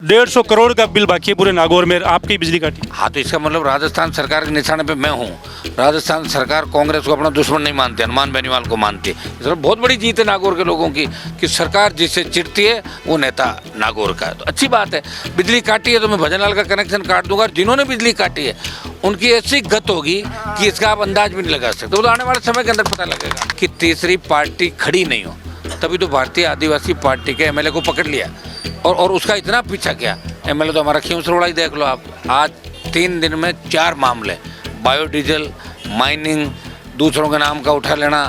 150 करोड़ का बिल बाकी है पूरे नागौर में, आपकी बिजली काटी। हाँ, तो इसका मतलब राजस्थान सरकार के निशाने पे मैं हूँ। राजस्थान सरकार कांग्रेस को अपना दुश्मन नहीं मानती, हनुमान बेनीवाल को मानती है। इस बहुत बड़ी जीत है नागौर के लोगों की कि सरकार जिससे चिढ़ती है वो नेता नागौर का है। तो अच्छी बात है। बिजली काटी है तो मैं भजन लाल का कनेक्शन काट दूंगा। जिन्होंने बिजली काटी है उनकी ऐसी गत होगी कि इसका आप अंदाज भी नहीं लगा सकते। वो तो आने वाले समय के अंदर पता लगेगा कि तीसरी पार्टी खड़ी नहीं हो। तभी तो भारतीय आदिवासी पार्टी के एमएलए को पकड़ लिया और उसका इतना पीछा किया। एमएलए तो हमारा खींव सरोड़ा ही देख लो आप। आज 3 दिन में 4 मामले, बायोडीजल, माइनिंग, दूसरों के नाम का उठा लेना,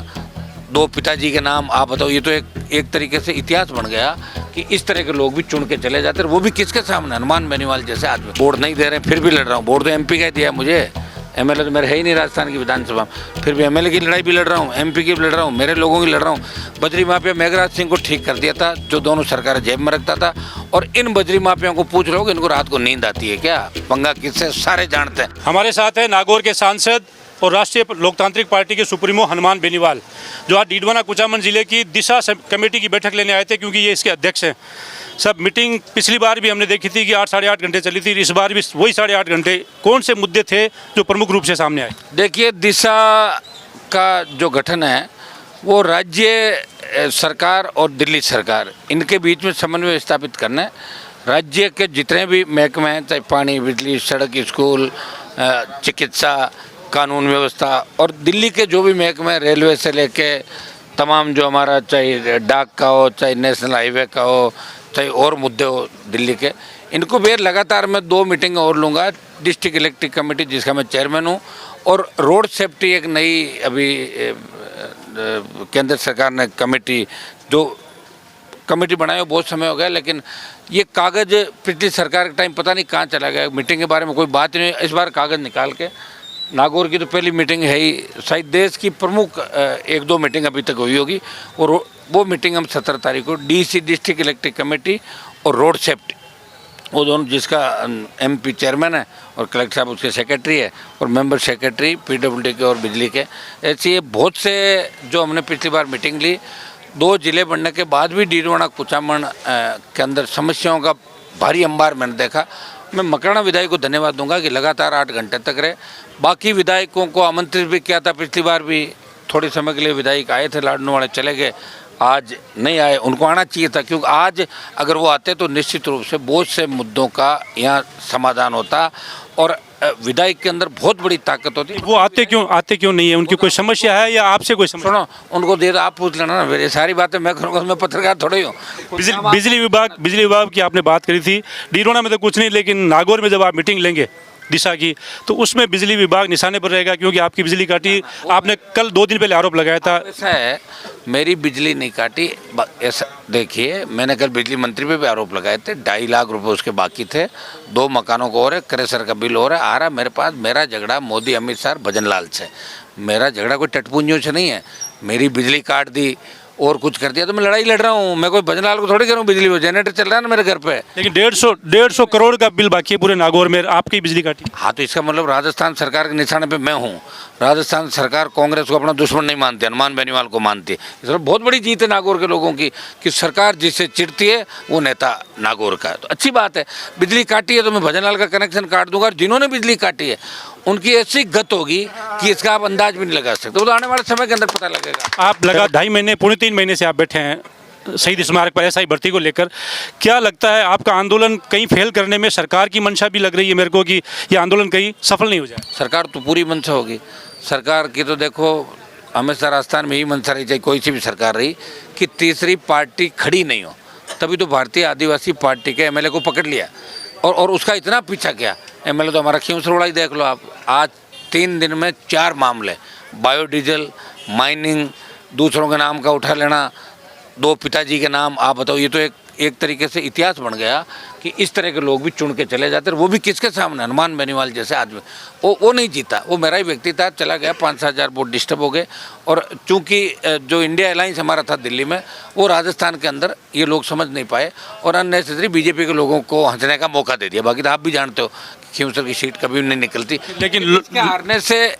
2 पिताजी के नाम। आप बताओ, ये तो एक तरीके से इतिहास बन गया कि इस तरह के लोग भी चुन के चले जाते हैं, वो भी किसके सामने? हनुमान बेनीवाल जैसे आदमी। वोट नहीं दे रहे हैं फिर भी लड़ रहा हूँ। वोट तो एमपी का ही दिया मुझे। एमएलए तो मेरे है ही नहीं राजस्थान की विधानसभा, फिर भी एमएलए की लड़ाई भी लड़ रहा हूँ, एमपी की भी लड़ रहा हूँ, मेरे लोगों की लड़ रहा हूँ। बजरी माफिया मेघराज सिंह को ठीक कर दिया था, जो दोनों सरकारें जेब में रखता था। और इन बजरी माफियाओं को पूछ लो कि इनको रात को नींद आती है क्या? पंगा किससे, सारे जानते हैं। हमारे साथ है नागौर के सांसद और राष्ट्रीय लोकतांत्रिक पार्टी के सुप्रीमो हनुमान बेनीवाल, जो आज डीडवाना कुचामन जिले की दिशा कमेटी की बैठक लेने आए थे, क्योंकि ये इसके अध्यक्ष हैं। सब मीटिंग पिछली बार भी हमने देखी थी कि 8 साढ़े 8 घंटे चली थी, इस बार भी वही 8.5 घंटे। कौन से मुद्दे थे जो प्रमुख रूप से सामने आए? देखिए, दिशा का जो गठन है वो राज्य सरकार और दिल्ली सरकार, इनके बीच में समन्वय स्थापित करना है। राज्य के जितने भी महकमे हैं, चाहे पानी, बिजली, सड़क, स्कूल, चिकित्सा, कानून व्यवस्था, और दिल्ली के जो भी महकमे, रेलवे से लेके तमाम जो हमारा, चाहे डाक का हो, चाहे नेशनल हाईवे का हो, चाहे और मुद्दे हो दिल्ली के, इनको भी लगातार मैं 2 मीटिंग और लूँगा। डिस्ट्रिक्ट इलेक्ट्रिक कमेटी जिसका मैं चेयरमैन हूँ, और रोड सेफ्टी एक नई अभी केंद्र सरकार ने कमेटी बनाई हो, बहुत समय हो गया, लेकिन ये कागज़ पिछली सरकार के टाइम पता नहीं कहाँ चला गया। मीटिंग के बारे में कोई बात नहीं। इस बार कागज़ निकाल के, नागौर की तो पहली मीटिंग है ही, शायद देश की प्रमुख 1-2 मीटिंग अभी तक हुई होगी, और वो मीटिंग हम 17 तारीख को डीसी डिस्ट्रिक्ट इलेक्ट्रिक कमेटी और रोड सेफ्टी, वो दोनों, जिसका एमपी चेयरमैन है और कलेक्टर साहब उसके सेक्रेटरी है, और मेंबर सेक्रेटरी पीडब्ल्यूडी के और बिजली के। ऐसे ये बहुत से जो हमने पिछली बार मीटिंग ली, 2 जिले बनने के बाद भी डीडवाना कुचामन के अंदर समस्याओं का भारी अंबार मैंने देखा। मैं मकराना विधायक को धन्यवाद दूंगा कि लगातार 8 घंटे तक रहे। बाकी विधायकों को आमंत्रित भी किया था, पिछली बार भी थोड़े समय के लिए विधायक आए थे, लाडनू वाले चले गए, आज नहीं आए। उनको आना चाहिए था, क्योंकि आज अगर वो आते तो निश्चित रूप से बहुत से मुद्दों का यहाँ समाधान होता, और विधायक के अंदर बहुत बड़ी ताकत होती। वो आते क्यों नहीं है? उनकी कोई समस्या है या आपसे कोई समस्या? सुनो, उनको दे दो, आप पूछ लेना ना, मेरी सारी बातें मैं करूँगा, मैं पत्रकार थोड़ी हूँ। बिजली विभाग की आपने बात करी थी। डीडवाना में तो कुछ नहीं, लेकिन नागौर में जब आप मीटिंग लेंगे दिशा की, तो उसमें बिजली विभाग निशाने पर रहेगा, क्योंकि आपकी बिजली काटी। आपने कल 2 दिन पहले आरोप लगाया था। ऐसा है, मेरी बिजली नहीं काटी। ऐसा देखिए, मैंने कल बिजली मंत्री पे भी आरोप लगाए थे। 2.5 लाख रुपए उसके बाकी थे, 2 मकानों को और क्रेशर का बिल हो रहा है, आ रहा मेरे पास। मेरा झगड़ा मोदी, अमित शाह, भजन लाल से, मेरा झगड़ा कोई टटपुंजियों से नहीं है। मेरी बिजली काट दी और कुछ कर दिया तो मैं लड़ाई लड़ रहा हूँ। मैं कोई भजन लाल को थोड़ी करूँ। बिजली जनरेटर चल रहा है ना मेरे घर पे। लेकिन 150 करोड़ का बिल बाकी है पूरे नागौर में, आपकी बिजली काटी। हाँ, तो इसका मतलब राजस्थान सरकार के निशाने पे मैं हूँ। राजस्थान सरकार कांग्रेस को अपना दुश्मन नहीं मानती, हनुमान बेनीवाल को मानती है। इस बहुत बड़ी जीत है नागौर के लोगों की कि सरकार जिससे चिढ़ती है वो नेता नागौर का है। तो अच्छी बात है। बिजली काटी है तो मैं भजन लाल का कनेक्शन काट दूंगा। और जिन्होंने बिजली काटी है उनकी ऐसी गत होगी कि इसका आप अंदाज भी नहीं लगा सकते। वो तो आने वाले समय के अंदर पता लगेगा। आप लगा 2.5 महीने, 3 महीने से आप बैठे हैं शहीद स्मारक पर एसआई भर्ती को लेकर। क्या लगता है आपका आंदोलन कहीं फेल करने में सरकार की मंशा भी लग रही है मेरे को, कि ये आंदोलन कहीं सफल नहीं हो जाए? सरकार तो पूरी मंशा होगी। सरकार की तो देखो, हमेशा राजस्थान में ही मंशा रही, चाहे कोई सी भी सरकार रही, कि तीसरी पार्टी खड़ी नहीं हो। तभी तो भारतीय आदिवासी पार्टी के एमएलए को पकड़ लिया और उसका इतना पीछा किया। एमएलए तो हमारा खींव सरोड़ा ही देख लो आप। आज 3 दिन में 4 मामले, बायोडीजल, माइनिंग, दूसरों के नाम का उठा लेना, 2 पिताजी के नाम। आप बताओ, ये तो एक तरीके से इतिहास बन गया कि इस तरह के लोग भी चुन के चले जाते हैं, वो भी किसके सामने? हनुमान बेनीवाल जैसे आदमी। वो नहीं जीता, वो मेरा ही व्यक्ति था, चला गया। 5-7 हज़ार वोट डिस्टर्ब हो गए। और चूंकि जो इंडिया अलायंस हमारा था दिल्ली में, वो राजस्थान के अंदर ये लोग समझ नहीं पाए और अननेसेसरी बीजेपी के लोगों को हंसने का मौका दे दिया। बाकी तो आप भी जानते हो खींवसर की सीट कभी नहीं निकलती, लेकिन हारने से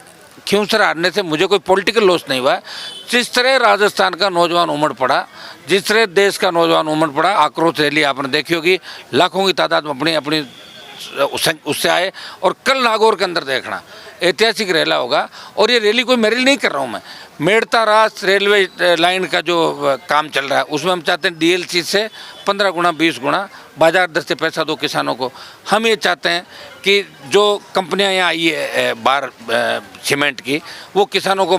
खींवसर हारने से मुझे कोई पॉलिटिकल लॉस नहीं हुआ है। जिस तरह राजस्थान का नौजवान उमड़ पड़ा, जिस तरह देश का नौजवान उमड़ पड़ा, आक्रोश रैली आपने देखी होगी, लाखों की तादाद में अपनी अपनी उससे आए। और कल नागौर के अंदर देखना ऐतिहासिक रैली होगा। और ये रैली कोई मेरे लिए नहीं कर रहा हूँ मैं, मेड़ता रास रेलवे लाइन का जो काम चल रहा है उसमें हम चाहते हैं डीएलसी से 15 गुना 20 गुना बाजार दर से पैसा दो किसानों को। हम ये चाहते हैं कि जो कंपनियां यहाँ आई है बाहर सीमेंट की, वो किसानों को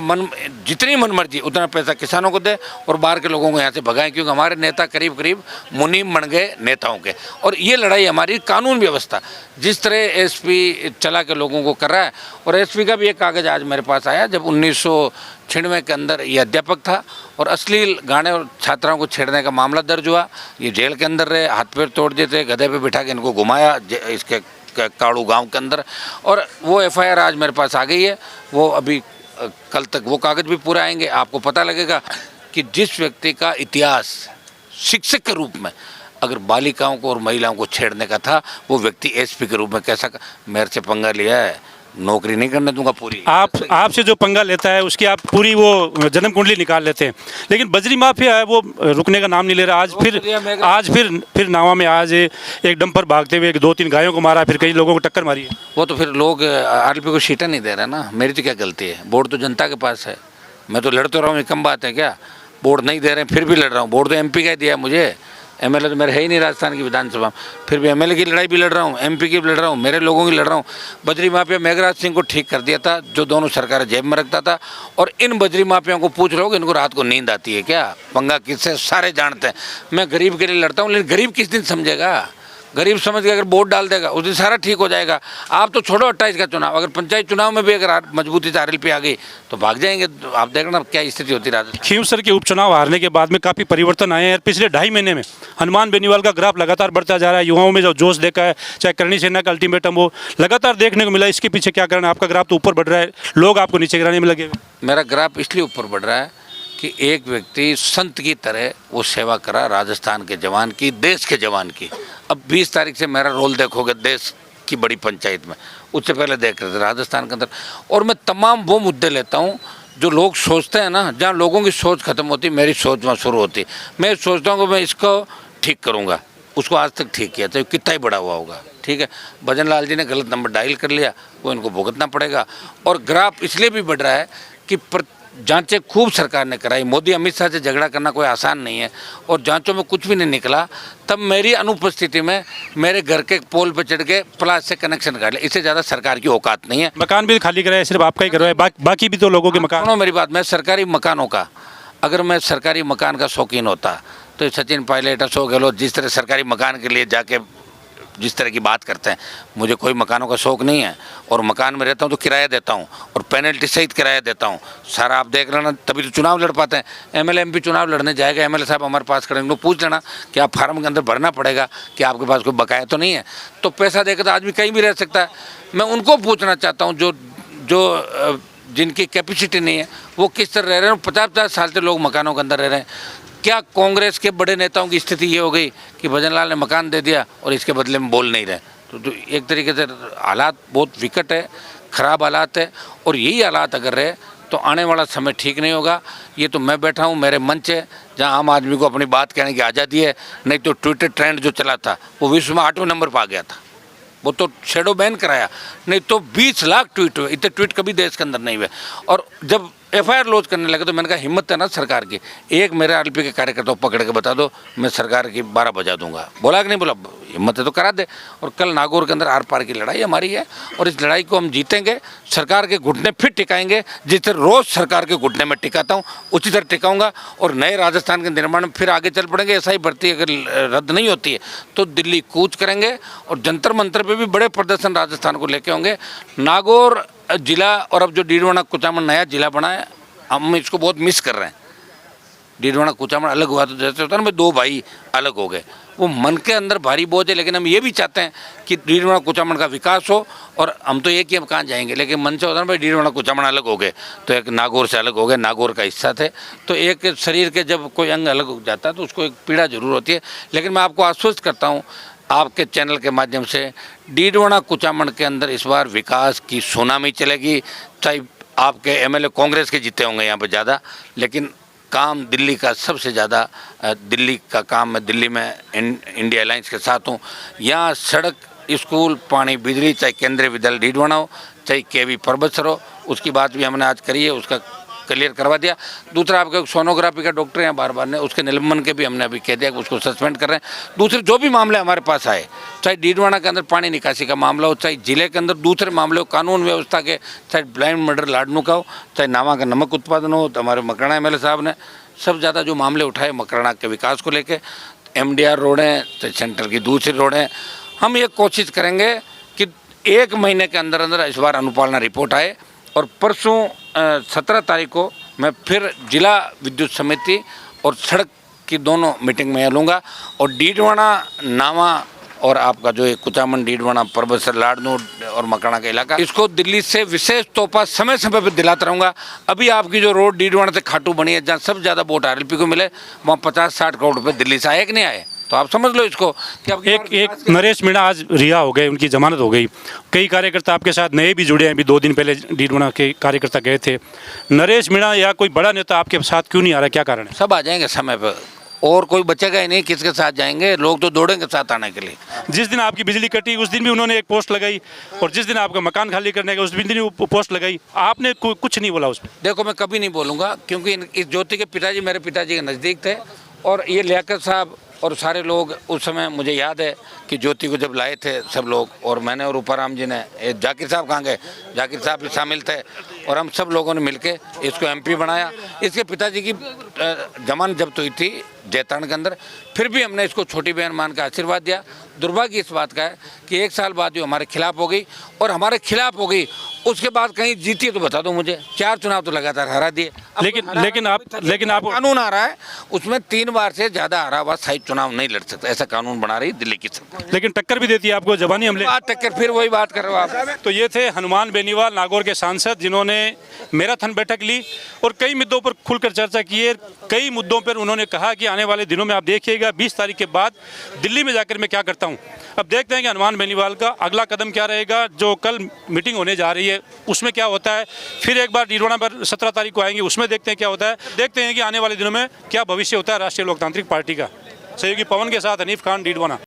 जितनी मन मर्जी उतना पैसा किसानों को दे और बाहर के लोगों को यहाँ से भगाएं, क्योंकि हमारे नेता करीब करीब मुनीम बन गए नेताओं के। और ये लड़ाई हमारी कानून व्यवस्था जिस तरह एसपी चला के लोगों को कर रहा है। और एसपी का भी एक कागज़ आज मेरे पास आया, जब 1996 के अंदर ये अध्यापक था और अश्लील गाने और छात्राओं को छेड़ने का मामला दर्ज हुआ। ये जेल के अंदर रहे, हाथ पैर तोड़ दिए थे, गधे पे बिठा के इनको घुमाया इसके काड़ू गांव के अंदर। और वो एफआईआर आज मेरे पास आ गई है। वो अभी कल तक वो कागज़ भी पूरे आएंगे। आपको पता लगेगा कि जिस व्यक्ति का इतिहास शिक्षक के रूप में अगर बालिकाओं को और महिलाओं को छेड़ने का था, वो व्यक्ति एसपी के रूप में कैसा मेरे से पंगा लिया है, नौकरी नहीं करने दूंगा पूरी। आपसे जो पंगा लेता है उसकी आप पूरी वो जन्म कुंडली निकाल लेते हैं, लेकिन बजरी माफिया है वो रुकने का नाम नहीं ले रहा। आज फिर नावा में आज एक डंपर भागते हुए 2-3 गायों को मारा, फिर कई लोगों को टक्कर मारी है। वो तो फिर लोग आरएलपी को सीटें नहीं दे रहे ना, मेरी तो क्या गलती है? वोट तो जनता के पास है, मैं तो लड़ तो रहा हूँ, ये कम बात है क्या? वोट नहीं दे रहे हैं फिर भी लड़ रहा हूँ। वोट तो एमपी का ही दिया मुझे, एमएलए तो मेरे है ही नहीं राजस्थान की विधानसभा, फिर भी एमएलए की लड़ाई भी लड़ रहा हूँ, एमपी की भी लड़ रहा हूँ, मेरे लोगों की लड़ रहा हूँ। बजरी माफिया मेघराज सिंह को ठीक कर दिया था, जो दोनों सरकारें जेब में रखता था। और इन बजरी माफियाओं को पूछ रहे हो कि इनको रात को नींद आती है क्या? पंगा किससे सारे जानते हैं। मैं गरीब के लिए लड़ता हूँ, लेकिन गरीब किस दिन समझेगा? गरीब समझ के अगर वोट डाल देगा उस दिन सारा ठीक हो जाएगा। आप तो छोड़ो 28 का चुनाव, अगर पंचायत चुनाव में भी अगर मजबूती से आरएलपी आ गई तो भाग जाएंगे। आप देखना क्या स्थिति होती है। खींवसर के उपचुनाव हारने के बाद में काफ़ी परिवर्तन आए हैं। पिछले 2.5 महीने में हनुमान बेनीवाल का ग्राफ लगातार बढ़ता जा रहा है। युवाओं में जो जोश देखा है, चाहे करणी सेना का अल्टीमेटम वो लगातार देखने को मिला। इसके पीछे क्या कारण है? आपका ग्राफ तो ऊपर बढ़ रहा है, लोग आपको नीचे गिराने में लगे हुए। मेरा ग्राफ इसलिए ऊपर बढ़ रहा है कि एक व्यक्ति संत की तरह वो सेवा करा राजस्थान के जवान की, देश के जवान की। अब 20 तारीख से मेरा रोल देखोगे देश की बड़ी पंचायत में, उससे पहले देख रहे थे राजस्थान के अंदर। और मैं तमाम वो मुद्दे लेता हूँ जो लोग सोचते हैं ना, जहाँ लोगों की सोच खत्म होती, मेरी सोच वहाँ शुरू होती। मैं सोचता हूँ कि मैं इसको ठीक करूँगा, उसको आज तक ठीक किया, चाहे कितना ही बड़ा हुआ होगा। ठीक है, भजन लाल जी ने गलत नंबर डायल कर लिया, वो इनको भुगतना पड़ेगा। और ग्राफ इसलिए भी बढ़ रहा है कि जांचें खूब सरकार ने कराई। मोदी अमित शाह से झगड़ा करना कोई आसान नहीं है, और जांचों में कुछ भी नहीं निकला। तब मेरी अनुपस्थिति में मेरे घर के पोल पर चढ़ के प्लास से कनेक्शन कर लिया। इससे ज़्यादा सरकार की औकात नहीं है। मकान भी खाली कराया, सिर्फ आपका ही करवाया, बाकी भी तो लोगों के मकान। सुनो मेरी बात, मैं सरकारी मकानों का, अगर मैं सरकारी मकान का शौकीन होता तो सचिन पायलट, अशोक गहलोत जिस तरह सरकारी मकान के लिए जाके जिस तरह की बात करते हैं, मुझे कोई मकानों का शौक़ नहीं है। और मकान में रहता हूँ तो किराया देता हूँ, और पेनल्टी सहित किराया देता हूँ सारा। आप देख लेना, तभी तो चुनाव लड़ पाते हैं। एमएलए एमपी चुनाव लड़ने जाएगा, एमएलए साहब हमारे पास खड़े, उनको पूछ लेना कि आप फार्म के अंदर भरना पड़ेगा कि आपके पास कोई बकाया तो नहीं है। तो पैसा देकर तो आदमी कहीं भी रह सकता है। मैं उनको पूछना चाहता हूँ जो जिनकी कैपेसिटी नहीं है, वो किस तरह रह रहे हैं। 50-50 साल से लोग मकानों के अंदर रह रहे हैं। क्या कांग्रेस के बड़े नेताओं की स्थिति ये हो गई कि भजन लाल ने मकान दे दिया और इसके बदले में बोल नहीं रहे? तो एक तरीके से हालात बहुत विकट है, ख़राब हालात है। और यही हालात अगर रहे तो आने वाला समय ठीक नहीं होगा। ये तो मैं बैठा हूँ, मेरे मंच है जहाँ आम आदमी को अपनी बात कहने की आज़ादी है। नहीं तो ट्विटर ट्रेंड जो चला था वो विश्व में 8वें नंबर पर आ गया था, वो तो शेडो बैन कराया। नहीं तो 20 लाख ट्वीट हुए, इतने ट्वीट कभी देश के अंदर नहीं हुए। और जब एफआईआर लॉन्च करने लगे तो मैंने कहा हिम्मत है ना सरकार की, एक मेरे आरएलपी के कार्यकर्ता को पकड़ के बता दो, मैं सरकार की 12 बजा दूंगा। बोला कि नहीं बोला? हिम्मत है तो करा दे। और कल नागौर के अंदर आर पार की लड़ाई हमारी है, और इस लड़ाई को हम जीतेंगे। सरकार के घुटने फिर टिकाएंगे, जिस तरह रोज़ सरकार के घुटने में टिकाता हूँ उसी तरह टिकाऊंगा। और नए राजस्थान के निर्माण में फिर आगे चल पड़ेंगे। ऐसा ही भर्ती अगर रद्द नहीं होती है तो दिल्ली कूच करेंगे, और जंतर मंतर पर भी बड़े प्रदर्शन राजस्थान को लेके होंगे। नागौर जिला, और अब जो डीडवाना कुचामन नया जिला बना है, हम इसको बहुत मिस कर रहे हैं। डीडवाना कुचामन अलग हुआ तो जैसे होता है ना, 2 भाई अलग हो गए, वो मन के अंदर भारी बोझ है। लेकिन हम ये भी चाहते हैं कि डीडवाना कुचामन का विकास हो, और हम तो एक ही हम कहाँ जाएंगे, लेकिन मन से होता है ना भाई डीडवाना कुचामन अलग हो गए तो एक नागौर से अलग हो गए, नागौर का हिस्सा थे। तो एक शरीर के जब कोई अंग अलग हो जाता है तो उसको एक पीड़ा जरूर होती है। लेकिन मैं आपको आश्वस्त करता हूँ आपके चैनल के माध्यम से, डीडवाना कुचामन के अंदर इस बार विकास की सुनामी चलेगी। चाहे आपके एमएलए कांग्रेस के जीते होंगे यहाँ पे ज़्यादा, लेकिन काम दिल्ली का सबसे ज़्यादा, दिल्ली का काम मैं दिल्ली में इंडिया अलायंस के साथ हूँ। यहाँ सड़क, स्कूल, पानी, बिजली, चाहे केंद्रीय विद्यालय डीडवाना हो, चाहे केवी परबतसर हो, उसकी बात भी हमने आज करी है, उसका क्लियर करवा दिया। दूसरा आपका सोनोग्राफी का डॉक्टर हैं बार बार ने, उसके निलंबन के भी हमने अभी कह दिया कि उसको सस्पेंड कर रहे हैं। दूसरे जो भी मामले हमारे पास आए, चाहे डीडवाना के अंदर पानी निकासी का मामला हो, चाहे जिले के अंदर दूसरे मामले हो, कानून व्यवस्था के, चाहे ब्लाइंड मर्डर लाडनू का हो, चाहे नावा का नमक उत्पादन हो, तो हमारे मकराना एमएलए साहब ने सब ज़्यादा जो मामले उठाए मकराना के विकास को लेकर, MDR रोडें, चाहे सेंट्रल की दूसरी रोडें, हम ये कोशिश करेंगे कि 1 महीने के अंदर अंदर इस बार अनुपालना रिपोर्ट आए। और परसों 17 तारीख को मैं फिर जिला विद्युत समिति और सड़क की दोनों मीटिंग में लूँगा। और डीडवाना, नावा और आपका जो है कुचामन, डीडवाना, परबतसर, लाडनू और मकराना का इलाका, इसको दिल्ली से विशेष तोहफा समय समय पर दिलाता रहूँगा। अभी आपकी जो रोड डीडवाना से खाटू बनी है, जहाँ सबसे ज़्यादा वोट RLP को मिले, वहाँ 50-60 करोड़ रुपये दिल्ली से आए कि नहीं आए, तो आप समझ लो इसको कि अब एक नरेश मीणा आज रिहा हो गए, उनकी जमानत हो गई। कई कार्यकर्ता आपके साथ नए भी जुड़े हैं, अभी 2 दिन पहले डीडवाना के कार्यकर्ता गए थे। नरेश मीणा या कोई बड़ा नेता आपके साथ क्यों नहीं आ रहा, क्या कारण है? सब आ जाएंगे समय पर, और कोई बचेगा ही नहीं, किसके साथ जाएंगे, लोग तो दौड़ेंगे साथ आने के लिए। जिस दिन आपकी बिजली कटी उस दिन भी उन्होंने एक पोस्ट लगाई, और जिस दिन आपका मकान खाली करने का उस दिन भी पोस्ट लगाई, आपने कुछ नहीं बोला उसमें? देखो मैं कभी नहीं बोलूँगा, क्योंकि इस ज्योति के पिताजी मेरे पिताजी के नज़दीक थे, और ये लियाकत साहब और सारे लोग उस समय, मुझे याद है कि ज्योति को जब लाए थे सब लोग, और मैंने और ऊपराम जी ने, जाकिर साहब कहाँ गए, जाकिर साहब भी शामिल थे, और हम सब लोगों ने मिलके इसको MP बनाया। इसके पिताजी की जमानत जब्त हुई थी जैतान के अंदर, फिर भी हमने इसको छोटी बहन मान का आशीर्वाद दिया। दुर्भाग्य इस बात का है कि 1 साल बाद जो हमारे खिलाफ हो गई, और हमारे खिलाफ हो गई उसके बाद कहीं जीती है तो बता दो मुझे। 4 चुनाव तो लगातार हरा दिए। लेकिन आप कानून आ रहा है, उसमें 3 बार से ज़्यादा हरा हुआ स्थायी चुनाव नहीं लड़ सकता, ऐसा कानून बना रही दिल्ली की सरकार। लेकिन टक्कर भी देती है आपको जबानी हमले। टक्कर, फिर वही बात कर रहे हो आप। तो ये थे हनुमान बेनीवाल, नागौर के सांसद, जिन्होंने मैराथन बैठक ली और कई मुद्दों पर खुलकर चर्चा की है। कई मुद्दों पर उन्होंने कहा कि आने वाले दिनों में आप देखिएगा 20 तारीख के बाद दिल्ली में जाकर मैं क्या करता हूँ। अब देखते हैं कि हनुमान बेनीवाल का अगला कदम क्या रहेगा। जो कल मीटिंग होने जा रही है उसमें क्या होता है, फिर एक बार डीडवाना पर 17 तारीख को आएंगे, उसमें देखते हैं क्या होता है। देखते हैं कि आने वाले दिनों में क्या भविष्य होता है राष्ट्रीय लोकतांत्रिक पार्टी का। सहयोगी पवन के साथ हनीफ खान, डीडवाना।